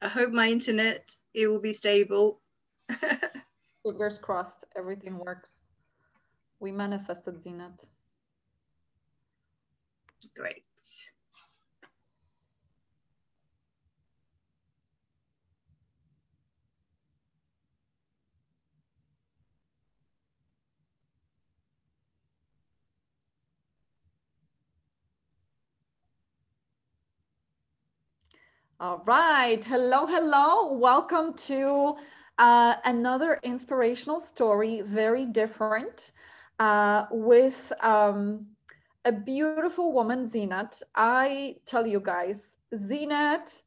I hope my internet, it will be stable. Fingers crossed, everything works. We manifested, Zeenat. Great. All right. Hello, hello. Welcome to another inspirational story, very different, with a beautiful woman, Zeenat. I tell you guys, Zeenat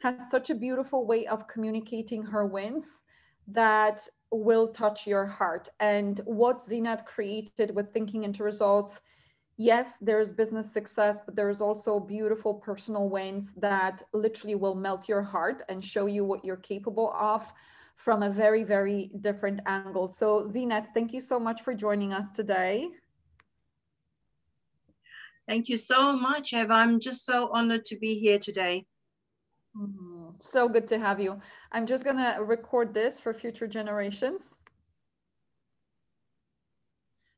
has such a beautiful way of communicating her wins that will touch your heart. And what Zeenat created with Thinking into Results, yes, there's business success, but there's also beautiful personal wins that literally will melt your heart and show you what you're capable of from a very, very different angle. So, Zeenat, thank you so much for joining us today. Thank you so much, Eva. I'm just so honored to be here today. So good to have you. I'm just going to record this for future generations.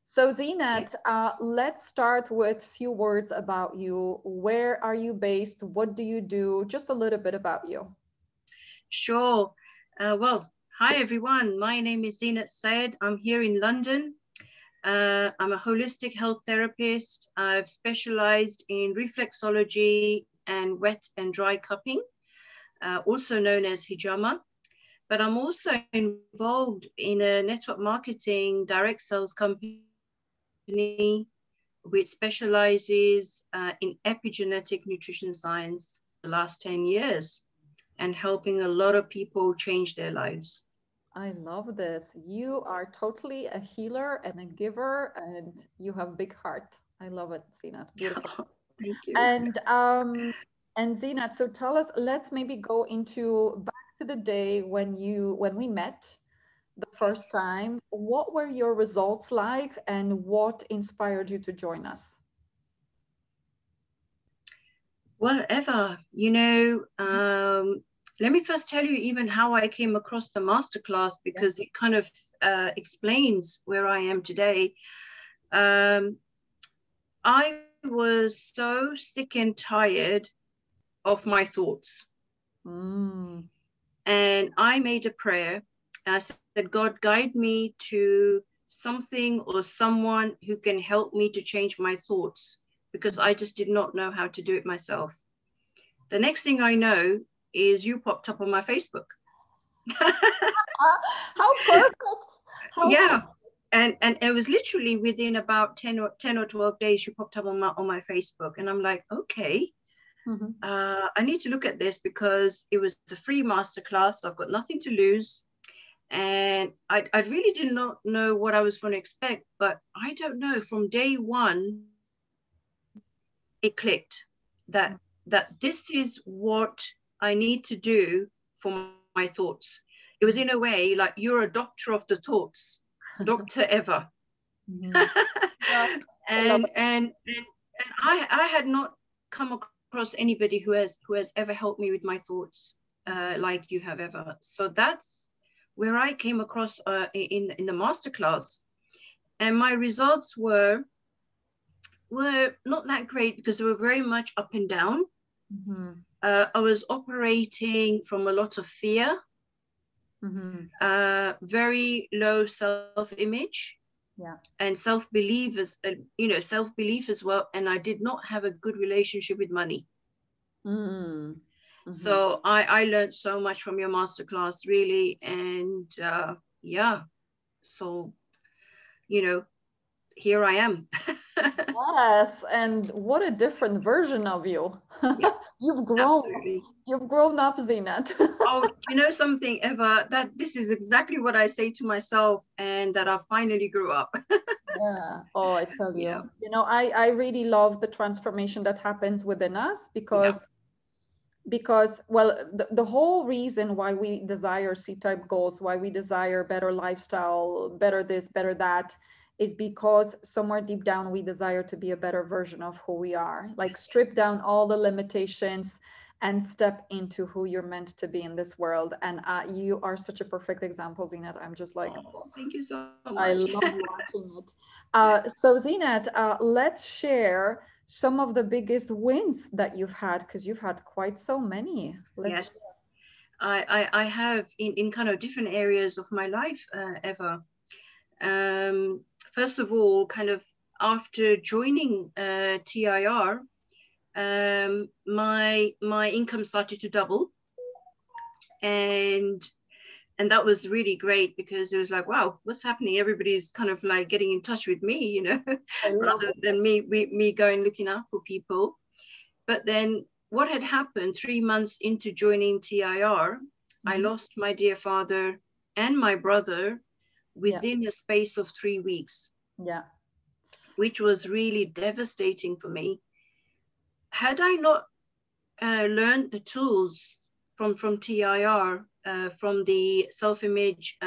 So Zeenat, let's start with a few words about you. Where are you based? What do you do? Just a little bit about you. Sure. Well, hi everyone. My name is Zeenat Syed. I'm here in London. I'm a holistic health therapist. I've specialized in reflexology and wet and dry cupping, also known as hijama. But I'm also involved in a network marketing direct sales company which specializes in epigenetic nutrition science the last 10 years and helping a lot of people change their lives. I love this. You are totally a healer and a giver, and you have a big heart. I love it, Zeenat. Beautiful. Thank you. And Zeenat, so tell us, let's maybe go into back to the day when we met the first time. What were your results like, and what inspired you to join us? Well, Eva, let me first tell you even how I came across the masterclass, because it kind of explains where I am today. I was so sick and tired of my thoughts. And I made a prayer. I said, God, guide me to something or someone who can help me to change my thoughts, because I just did not know how to do it myself. The next thing I know is you popped up on my Facebook. How perfect. Yeah. And it was literally within about 10 or 12 days you popped up on my Facebook, and I'm like, okay, I need to look at this, because it was a free masterclass. I've got nothing to lose, and I really did not know what I was going to expect, but I don't know, from day one it clicked that this is what I need to do for my thoughts. It was in a way like, you're a doctor of the thoughts, Dr. Eva. And I had not come across anybody who has ever helped me with my thoughts like you have, Eva. So that's where I came across in the masterclass, and my results were not that great, because they were very much up and down. I was operating from a lot of fear, very low self-image, and self-belief as well. And I did not have a good relationship with money. So I learned so much from your masterclass, really. And yeah, so, here I am. Yes, and what a different version of you. Yeah, You've grown. absolutely. You've grown up, Zeenat. Oh, you know something, Eva, that this is exactly what I say to myself, and that I finally grew up. Yeah. Oh, I tell you. Yeah. You know, I really love the transformation that happens within us, because well, the whole reason why we desire C-type goals, why we desire better lifestyle, better this, better that, is because somewhere deep down we desire to be a better version of who we are. Like, strip down all the limitations and step into who you're meant to be in this world. And you are such a perfect example, Zeenat. I'm just like, Oh, thank you so I much. love watching it. So Zeenat, let's share some of the biggest wins that you've had, because you've had quite so many. Yes, I have in kind of different areas of my life, Eva. First of all, kind of after joining TIR, my income started to double, and that was really great, because it was like, wow, what's happening? Everybody's kind of like getting in touch with me, you know, rather than me going looking out for people. But then what had happened 3 months into joining TIR, I lost my dear father and my brother within a space of 3 weeks. Yeah. Which was really devastating for me. Had I not learned the tools from TIR, from the self-image,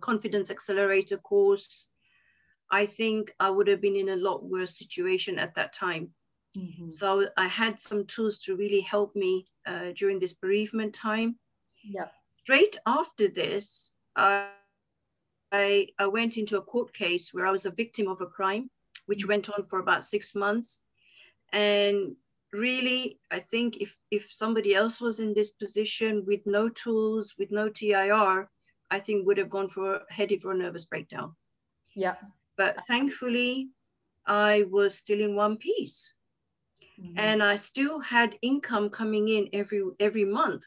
confidence accelerator course, I think I would have been in a lot worse situation at that time. So I had some tools to really help me during this bereavement time. Yeah. Straight after this, I went into a court case where I was a victim of a crime, which went on for about 6 months. And really, I think if somebody else was in this position with no tools, with no TIR, I think would have gone headed for a nervous breakdown. Yeah. But thankfully, I was still in one piece. And I still had income coming in every month,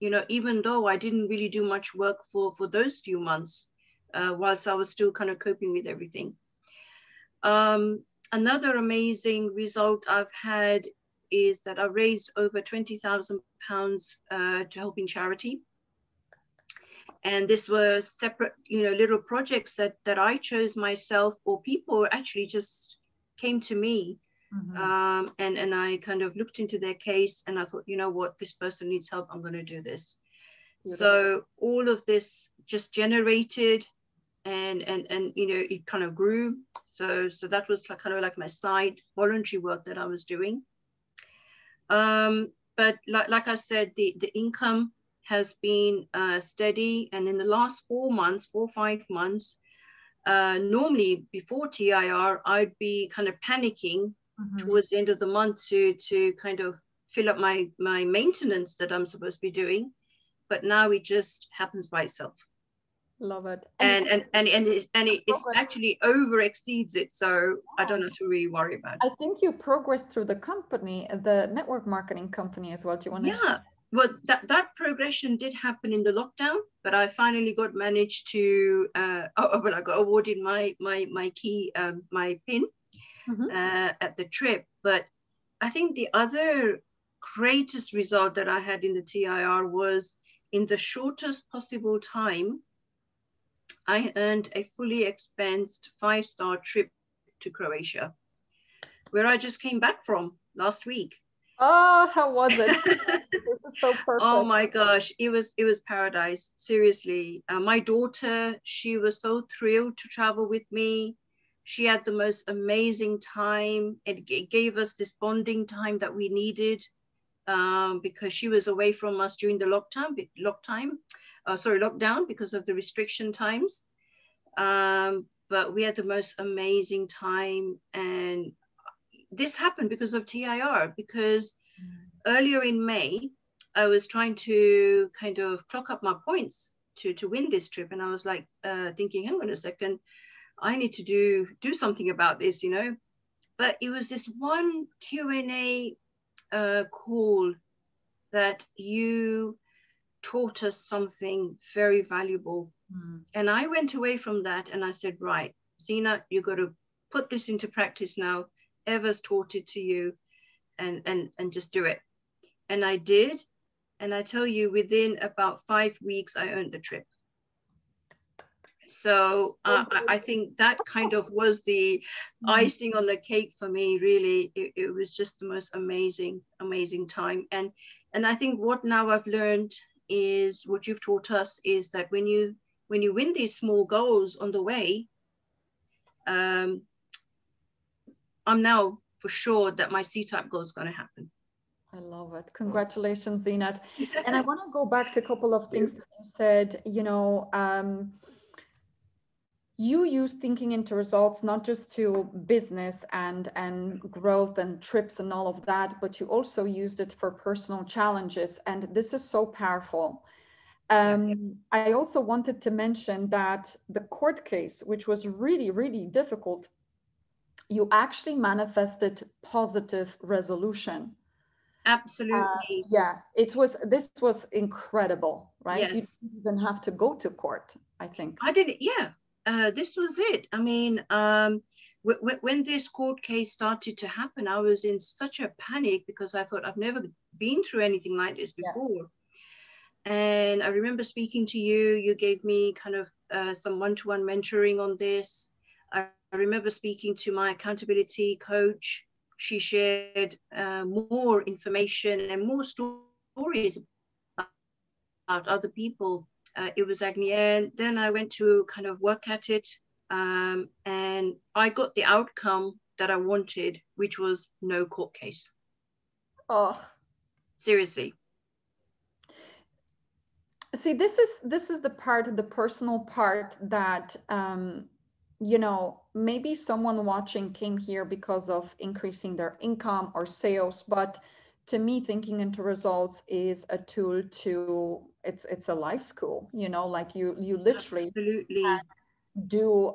you know, even though I didn't really do much work for those few months, whilst I was still kind of coping with everything. Another amazing result I've had is that I raised over £20,000 to help in charity. And this were separate, you know, little projects that I chose myself, or people actually just came to me. And I kind of looked into their case, and I thought, you know what, this person needs help, I'm going to do this. Beautiful. So all of this just generated, and you know, it kind of grew. So that was kind of like my side voluntary work that I was doing. But like I said, the income has been steady, and in the last 4 or 5 months, normally before TIR, I'd be kind of panicking towards the end of the month to kind of fill up my maintenance that I'm supposed to be doing. But now it just happens by itself. Love it. And it actually over exceeds it. So I don't have to really worry about it. I think you progressed through the company, the network marketing company as well. Do you want to share? Well, that progression did happen in the lockdown, but I finally managed to, I got awarded my key, my pin at the trip. But I think the other greatest result that I had in the TIR was, in the shortest possible time, I earned a fully expensed 5-star trip to Croatia, where I just came back from last week. Oh, how was it? This is so perfect. Oh my gosh, it was paradise. Seriously, my daughter, she was so thrilled to travel with me. She had the most amazing time. It gave us this bonding time that we needed, because she was away from us during the lockdown because of the restriction times. But we had the most amazing time, and this happened because of TIR, because earlier in May, I was trying to kind of clock up my points to win this trip. And I was like thinking, hang on a second, I need to do something about this, you know. But it was this one Q&A call that you taught us something very valuable. And I went away from that and I said, right, Zeenat, you got to put this into practice now. Eva's taught it to you, and just do it. And I did. And I tell you, within about 5 weeks, I earned the trip. So I think that kind of was the icing on the cake for me, really. It was just the most amazing time. And I think what now I've learned is, what you've taught us, is that when you win these small goals on the way, I'm now for sure that my C-type goal is going to happen. I love it. Congratulations, Zeenat. And I want to go back to a couple of things that you said. You use thinking into results, not just to business and growth and trips and all of that, but you also used it for personal challenges. And this is so powerful. I also wanted to mention that the court case, which was really, really difficult, you actually manifested positive resolution. Absolutely. Yeah, this was incredible, right? You Yes. didn't even have to go to court, I think. I didn't, yeah. This was it. I mean, when this court case started to happen, I was in such a panic because I thought I've never been through anything like this before. And I remember speaking to you. You gave me kind of some one-to-one mentoring on this. I remember speaking to my accountability coach. She shared more information and more stories about other people. It was agony. And then I went to kind of work at it. And I got the outcome that I wanted, which was no court case. Oh, seriously. See, this is the part, the personal part that maybe someone watching came here because of increasing their income or sales, but to me, thinking into results is a tool to it's a life school. Like you literally Absolutely do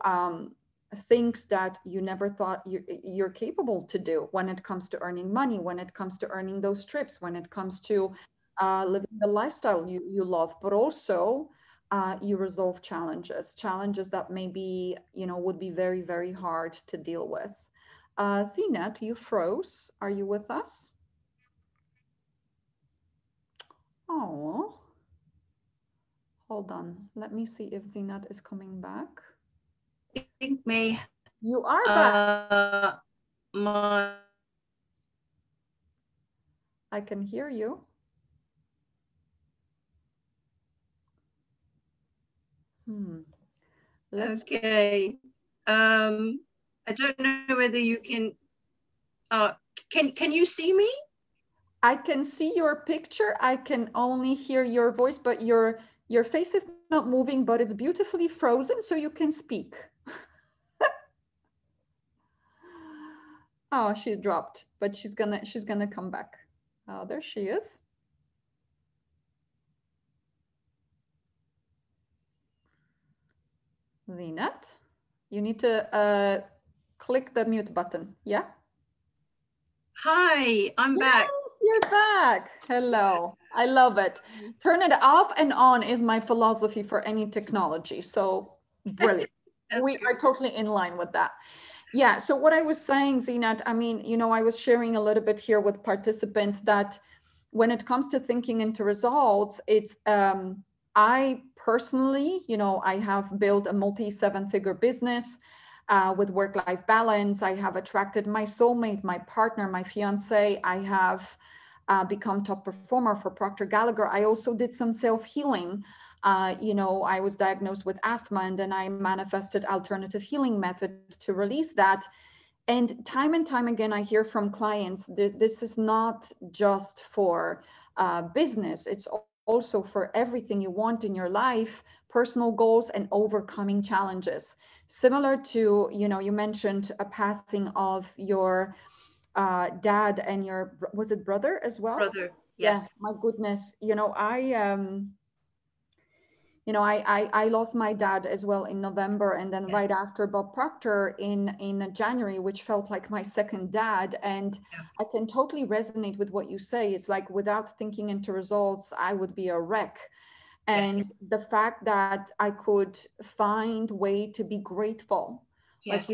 things that you never thought you're capable to do when it comes to earning money, when it comes to earning those trips, when it comes to living the lifestyle you love, but also you resolve challenges that maybe would be very, very hard to deal with. Zeenat, you froze. Are you with us? Oh, hold on. Let me see if Zeenat is coming back. I think may you are back. My I can hear you. Okay. I don't know whether you can you see me? I can see your picture. I can only hear your voice, but your face is not moving, but it's beautifully frozen, so you can speak. Oh, she's dropped, but she's gonna come back. Oh, there she is. Zeenat, you need to click the mute button. Yeah. Hi, I'm back. You're back. Hello. I love it. Turn it off and on is my philosophy for any technology. So brilliant. We are totally in line with that. Yeah. So what I was saying, Zeenat, I mean, I was sharing a little bit here with participants that when it comes to thinking into results, it's I personally, I have built a multi-7-figure business. With work-life balance. I have attracted my soulmate, my partner, my fiance. I have become top performer for Procter Gallagher. I also did some self-healing. I was diagnosed with asthma, and then I manifested alternative healing methods to release that. And time again, I hear from clients that this is not just for business. It's also for everything you want in your life, personal goals and overcoming challenges. Similar to, you mentioned a passing of your dad and your, was it brother as well? Brother, yes. Yeah, my goodness. I lost my dad as well in November, and then right after Bob Proctor in January, which felt like my second dad. And I can totally resonate with what you say. It's like without thinking into results, I would be a wreck. And the fact that I could find way to be grateful, like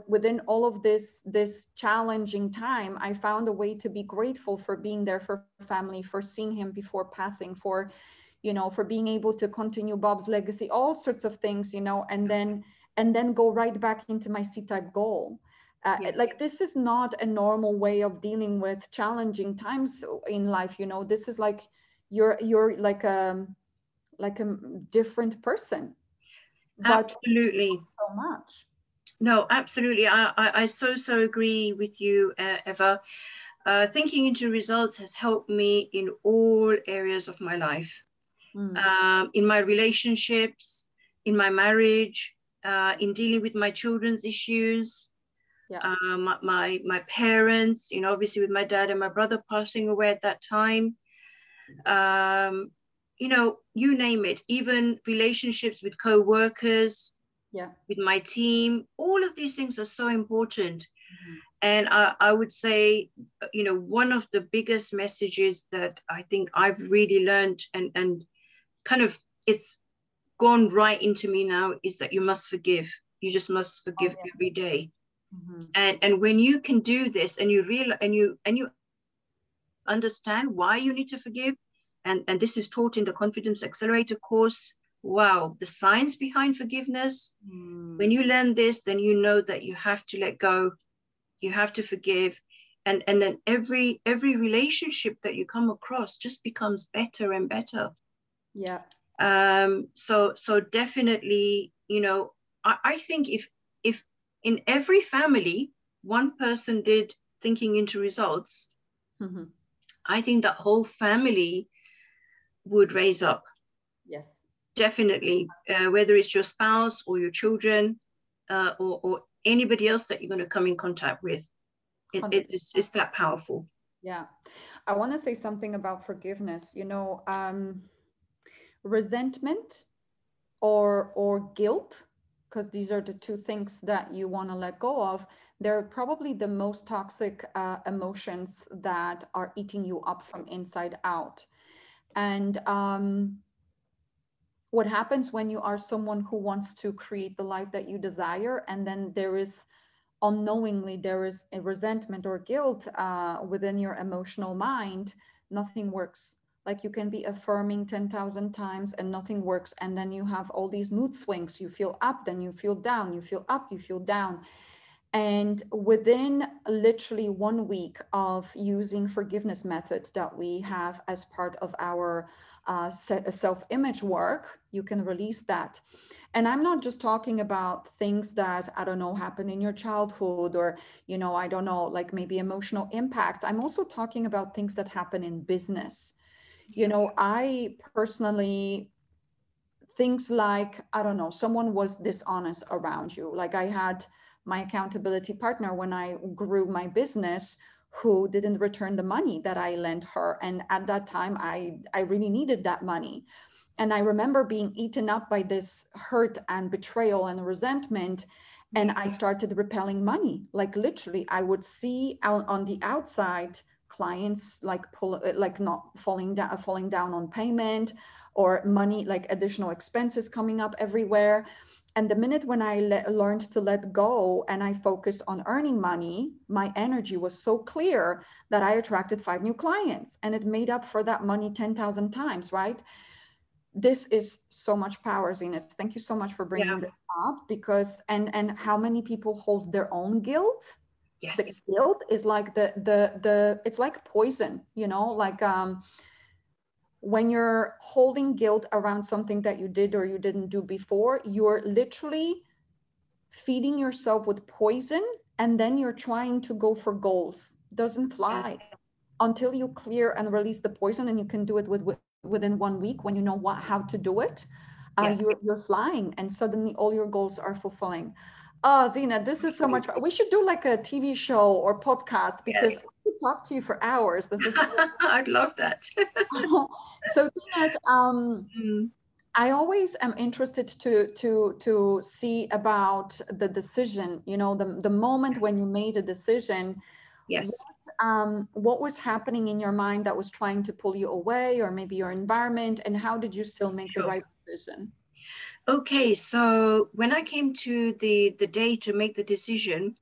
within all of this challenging time, I found a way to be grateful for being there for family, for seeing him before passing, for for being able to continue Bob's legacy, all sorts of things, and then go right back into my C-type goal. Like this is not a normal way of dealing with challenging times in life. This is like you're like a different person. But absolutely. So much. No, absolutely. I so agree with you, Eva. Thinking into results has helped me in all areas of my life, in my relationships, in my marriage, in dealing with my children's issues, my parents, you know, obviously with my dad and my brother passing away at that time, you know, you name it, even relationships with co-workers, with my team, all of these things are so important. And I would say, you know, one of the biggest messages that I think I've really learned and kind of it's gone right into me now is that you must forgive. You just must forgive every day. And when you can do this and you realize and you understand why you need to forgive, and this is taught in the Confidence Accelerator course. Wow, the science behind forgiveness. When you learn this, then you know that you have to let go. You have to forgive, and then every relationship that you come across just becomes better and better. So definitely, you know, I think if in every family one person did thinking into results, I think that whole family would raise up. Definitely, whether it's your spouse or your children, or anybody else that you're going to come in contact with. It's that powerful. I want to say something about forgiveness. You know, resentment or guilt, because these are the two things that you want to let go of. They're probably the most toxic emotions that are eating you up from inside out. And what happens when you are someone who wants to create the life that you desire, and then there is unknowingly there is a resentment or guilt within your emotional mind, nothing works. Like you can be affirming 10,000 times and nothing works, and then you have all these mood swings. You feel up, then you feel down, you feel up, you feel down. And within literally 1 week of using forgiveness methods that we have as part of our self-image work, you can release that. And I'm not just talking about things that, I don't know, happen in your childhood or, you know, I don't know, like maybe emotional impacts. I'm also talking about things that happen in business. You know, I personally, things like, I don't know, someone was dishonest around you. Like I had my accountability partner when I grew my business who didn't return the money that I lent her. And at that time, I really needed that money. And I remember being eaten up by this hurt and betrayal and resentment. And I started repelling money. Like literally, I would see out on the outside clients like not falling down on payment, or money, like additional expenses coming up everywhere. And the minute when I learned to let go and I focused on earning money, my energy was so clear that I attracted 5 new clients, and it made up for that money 10,000 times, right? This is so much power, Zeenat. Thank you so much for bringing this up, because, and how many people hold their own guilt? Yes. The guilt is like it's like poison, you know, like, when you're holding guilt around something that you did or you didn't do before, you're literally feeding yourself with poison, and then you're trying to go for goals. Doesn't fly. Until you clear and release the poison, and you can do it within 1 week when you know how to do it. You're flying, and suddenly all your goals are fulfilling. Zeenat, this is so much fun. We should do like a TV show or podcast, because I could talk to you for hours. This is I'd love that. So Zeenat, I always am interested to see about the decision, you know, the moment when you made a decision. What was happening in your mind that was trying to pull you away, or maybe your environment, and how did you still make the right decision? Okay, so when I came to the day to make the decision,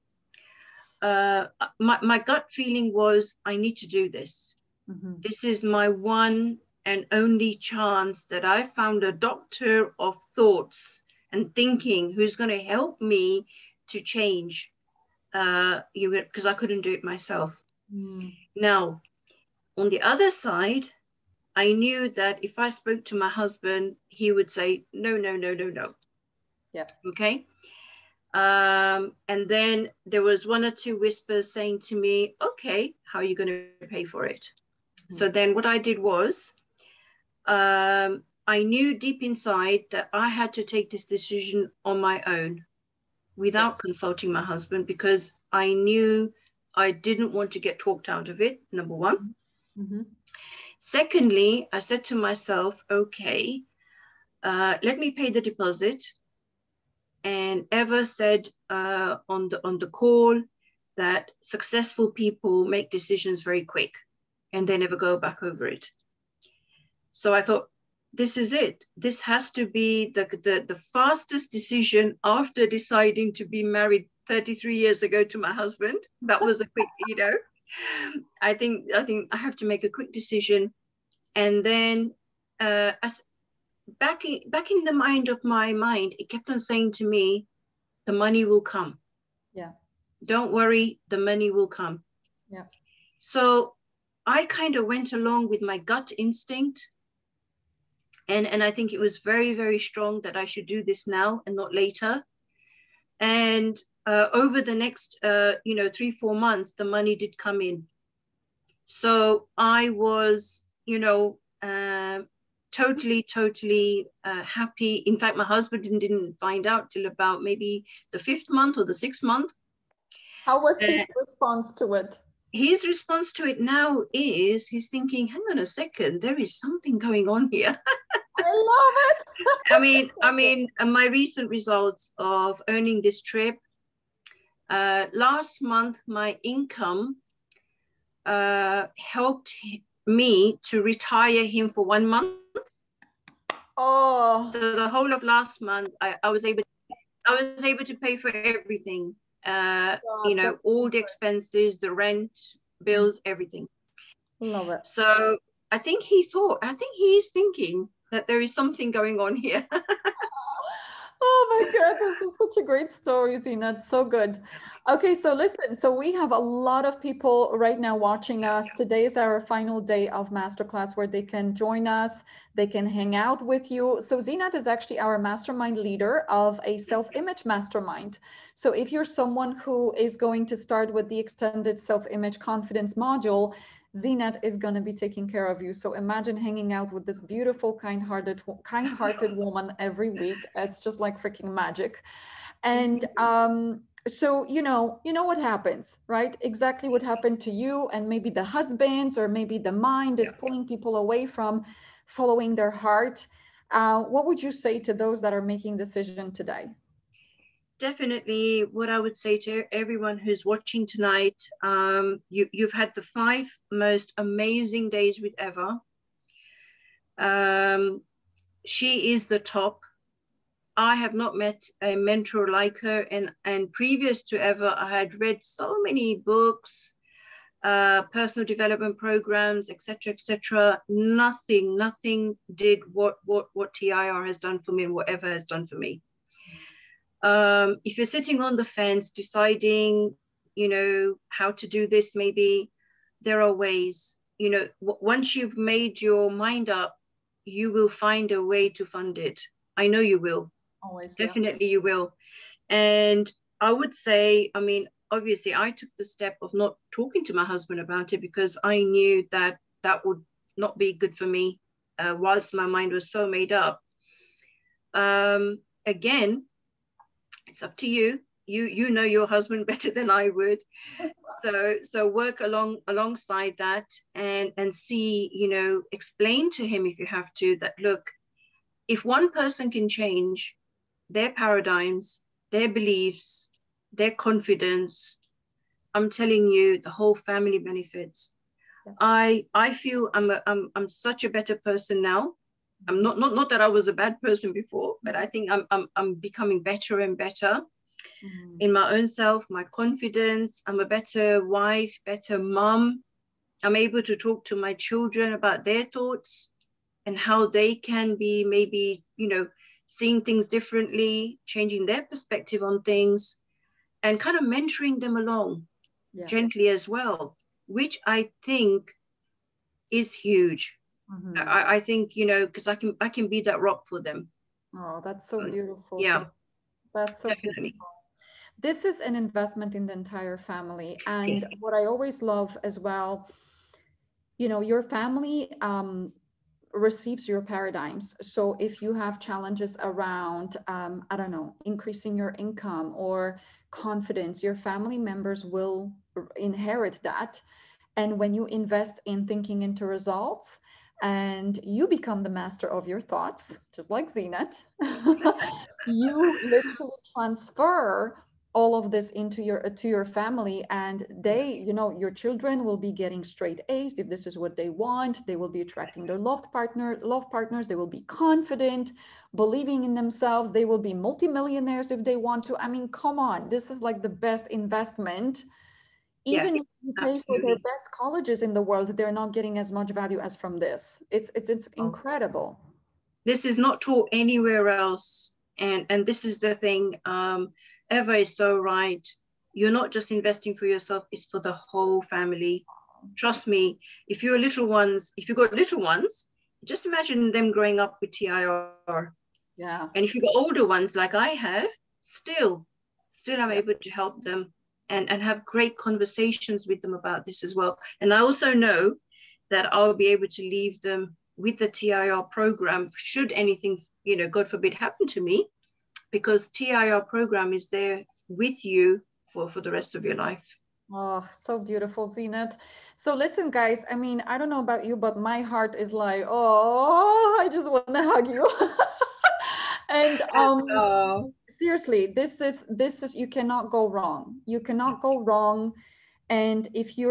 my gut feeling was, I need to do this. This is my one and only chance that I found a doctor of thoughts and thinking who's going to help me to change, because I couldn't do it myself. Now, on the other side, I knew that if I spoke to my husband, he would say, no, no, no, no, no. Yeah. Okay. And then there was one or two whispers saying to me, okay, how are you going to pay for it? Mm-hmm. So then what I did was, I knew deep inside that I had to take this decision on my own without consulting my husband, because I knew I didn't want to get talked out of it, number one. Mm-hmm. Secondly, I said to myself, okay, let me pay the deposit. And Eva said on the call that successful people make decisions very quick and they never go back over it. So I thought, this is it. This has to be the fastest decision after deciding to be married 33 years ago to my husband. That was a quick, I think I have to make a quick decision. And then as back in the mind of my mind, it kept on saying to me, the money will come. Yeah. Don't worry, the money will come. Yeah. So I kind of went along with my gut instinct. And I think it was very, very strong that I should do this now and not later. And over the next, 3-4 months, the money did come in. So I was, totally happy. In fact, my husband didn't find out till about maybe the 5th month or the 6th month. How was his response to it? His response to it now is he's thinking, hang on a second, there is something going on here. I love it. I mean, my recent results of earning this trip, last month, my income helped me to retire him for 1 month. Oh. So the whole of last month, I was able to pay for everything. All the expenses, the rent, bills, everything. Love it. So I think he's thinking that there is something going on here. Oh my God, this is such a great story, Zeenat. So good. Okay, so listen, so we have a lot of people right now watching us. Today is our final day of masterclass where they can join us, they can hang out with you. So Zeenat is actually our mastermind leader of a self-image mastermind. So if you're someone who is going to start with the extended self-image confidence module, Zeenat is going to be taking care of you. So imagine hanging out with this beautiful, kind-hearted woman every week. It's just like freaking magic. And so, you know what happens, right? Exactly what happened to you, and maybe the husbands, or maybe the mind is pulling people away from following their heart. What would you say to those that are making decision today? Definitely, what I would say to everyone who's watching tonight, you've had the 5 most amazing days with Eva. She is the top. I have not met a mentor like her, and previous to Eva, I had read so many books, personal development programs, etc. Nothing did what TIR has done for me and what Eva has done for me. If you're sitting on the fence deciding, how to do this, maybe there are ways, once you've made your mind up, you will find a way to fund it. I know you will. Always, definitely you will. And I would say, obviously I took the step of not talking to my husband about it because I knew that would not be good for me, whilst my mind was so made up. Again, it's up to you. You know your husband better than I would. So work alongside that and see, explain to him if you have to, that look, if one person can change their paradigms, their beliefs, their confidence, I'm telling you, the whole family benefits. I feel I'm such a better person now. I'm not that I was a bad person before, but I think I'm becoming better and better in my own self, my confidence. I'm a better wife, better mom. I'm able to talk to my children about their thoughts and how they can be maybe, seeing things differently, changing their perspective on things, and kind of mentoring them along gently as well, which I think is huge. I think, because I can be that rock for them. Oh, that's so beautiful. Yeah, That's so definitely beautiful. this is an investment in the entire family. And Yes. what I always love as well, you know, your family receives your paradigms. So if you have challenges around, I don't know, increasing your income or confidence, your family members will inherit that. And when you invest in thinking into results and you become the master of your thoughts, just like Zeenat, you literally transfer all of this into your to your family, and they, you know, your children will be getting straight A's if this is what they want. They will be attracting their love partners. They will be confident, believing in themselves. They will be multimillionaires if they want to. I mean, come on, this is like the best investment. Yeah, Even if you pay for their absolutely. best colleges in the world, they're not getting as much value as from this. It's Oh, incredible. this is not taught anywhere else. And this is the thing. Eva is so right. You're not just investing for yourself, it's for the whole family. Trust me, if you've got little ones, just imagine them growing up with TIR. Yeah. And if you've got older ones like I have, still I'm Yeah. able to help them and have great conversations with them about this as well. And I also know that I'll be able to leave them with the TIR program should anything, you know, God forbid, happen to me, because TIR program is there with you for the rest of your life. Oh, so beautiful, Zeenat. So listen, guys, I mean, I don't know about you, but my heart is like, oh, I just want to hug you. And Oh, seriously, this is you cannot go wrong. You cannot go wrong. And if you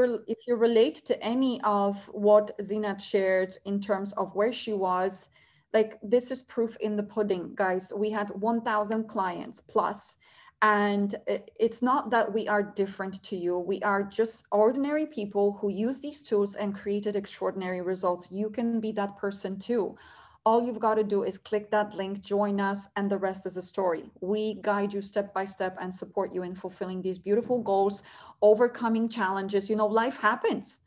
relate to any of what Zeenat shared in terms of where she was, like this is proof in the pudding, guys. We had 1,000 clients plus, and it's not that we are different to you. We are just ordinary people who use these tools and created extraordinary results. You can be that person too. All you've got to do is click that link, join us, and the rest is a story. We guide you step by step and support you in fulfilling these beautiful goals, overcoming challenges. You know, life happens.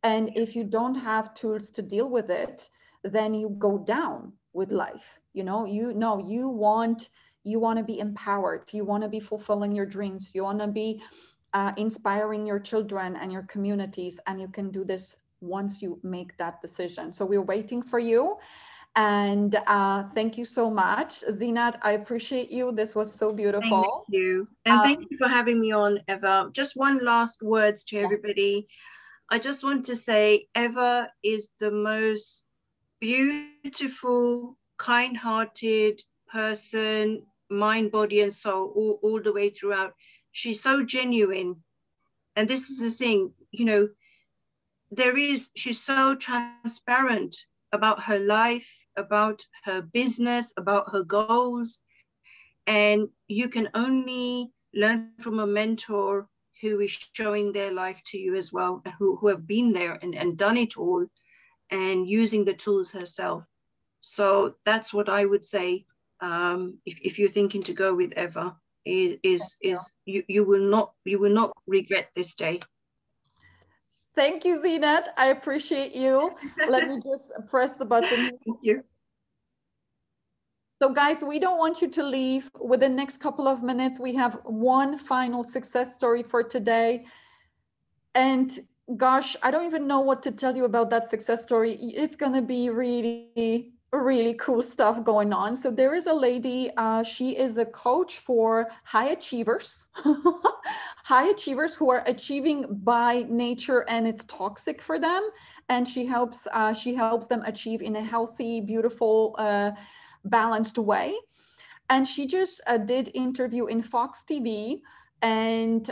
And if you don't have tools to deal with it, then you go down with life. You know, you want to be empowered. You want to be fulfilling your dreams. You want to be inspiring your children and your communities. And you can do this once you make that decision. So we're waiting for you. And thank you so much, Zeenat. I appreciate you. This was so thank beautiful. you. And thank you for having me on, Eva. Just one last words to Yeah. everybody. I just want to say Eva is the most beautiful, kind-hearted person, mind, body, and soul, all the way throughout. She's so genuine. And this is the thing, you know, she's so transparent about her life, about her business, about her goals. And you can only learn from a mentor who is showing their life to you as well, who have been there and done it all and using the tools herself. So that's what I would say. If you're thinking to go with Eva, is you will not regret this day. Thank you, Zeenat. I appreciate you. Let me just press the button. Thank you. So guys, we don't want you to leave. Within the next couple of minutes, we have one final success story for today. And gosh, I don't even know what to tell you about that success story. It's going to be really, really cool stuff going on. So there is a lady, she is a coach for high achievers, high achievers who are achieving by nature and it's toxic for them. And she helps them achieve in a healthy, beautiful, balanced way. And she just did interview in Fox TV, and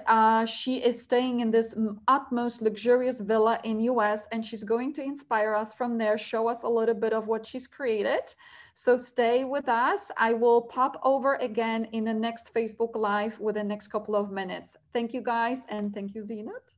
she is staying in this utmost luxurious villa in US, and she's going to inspire us from there, show us a little bit of what she's created. So stay with us. I will pop over again in the next Facebook Live within the next couple of minutes. Thank you guys, and thank you, Zeenat.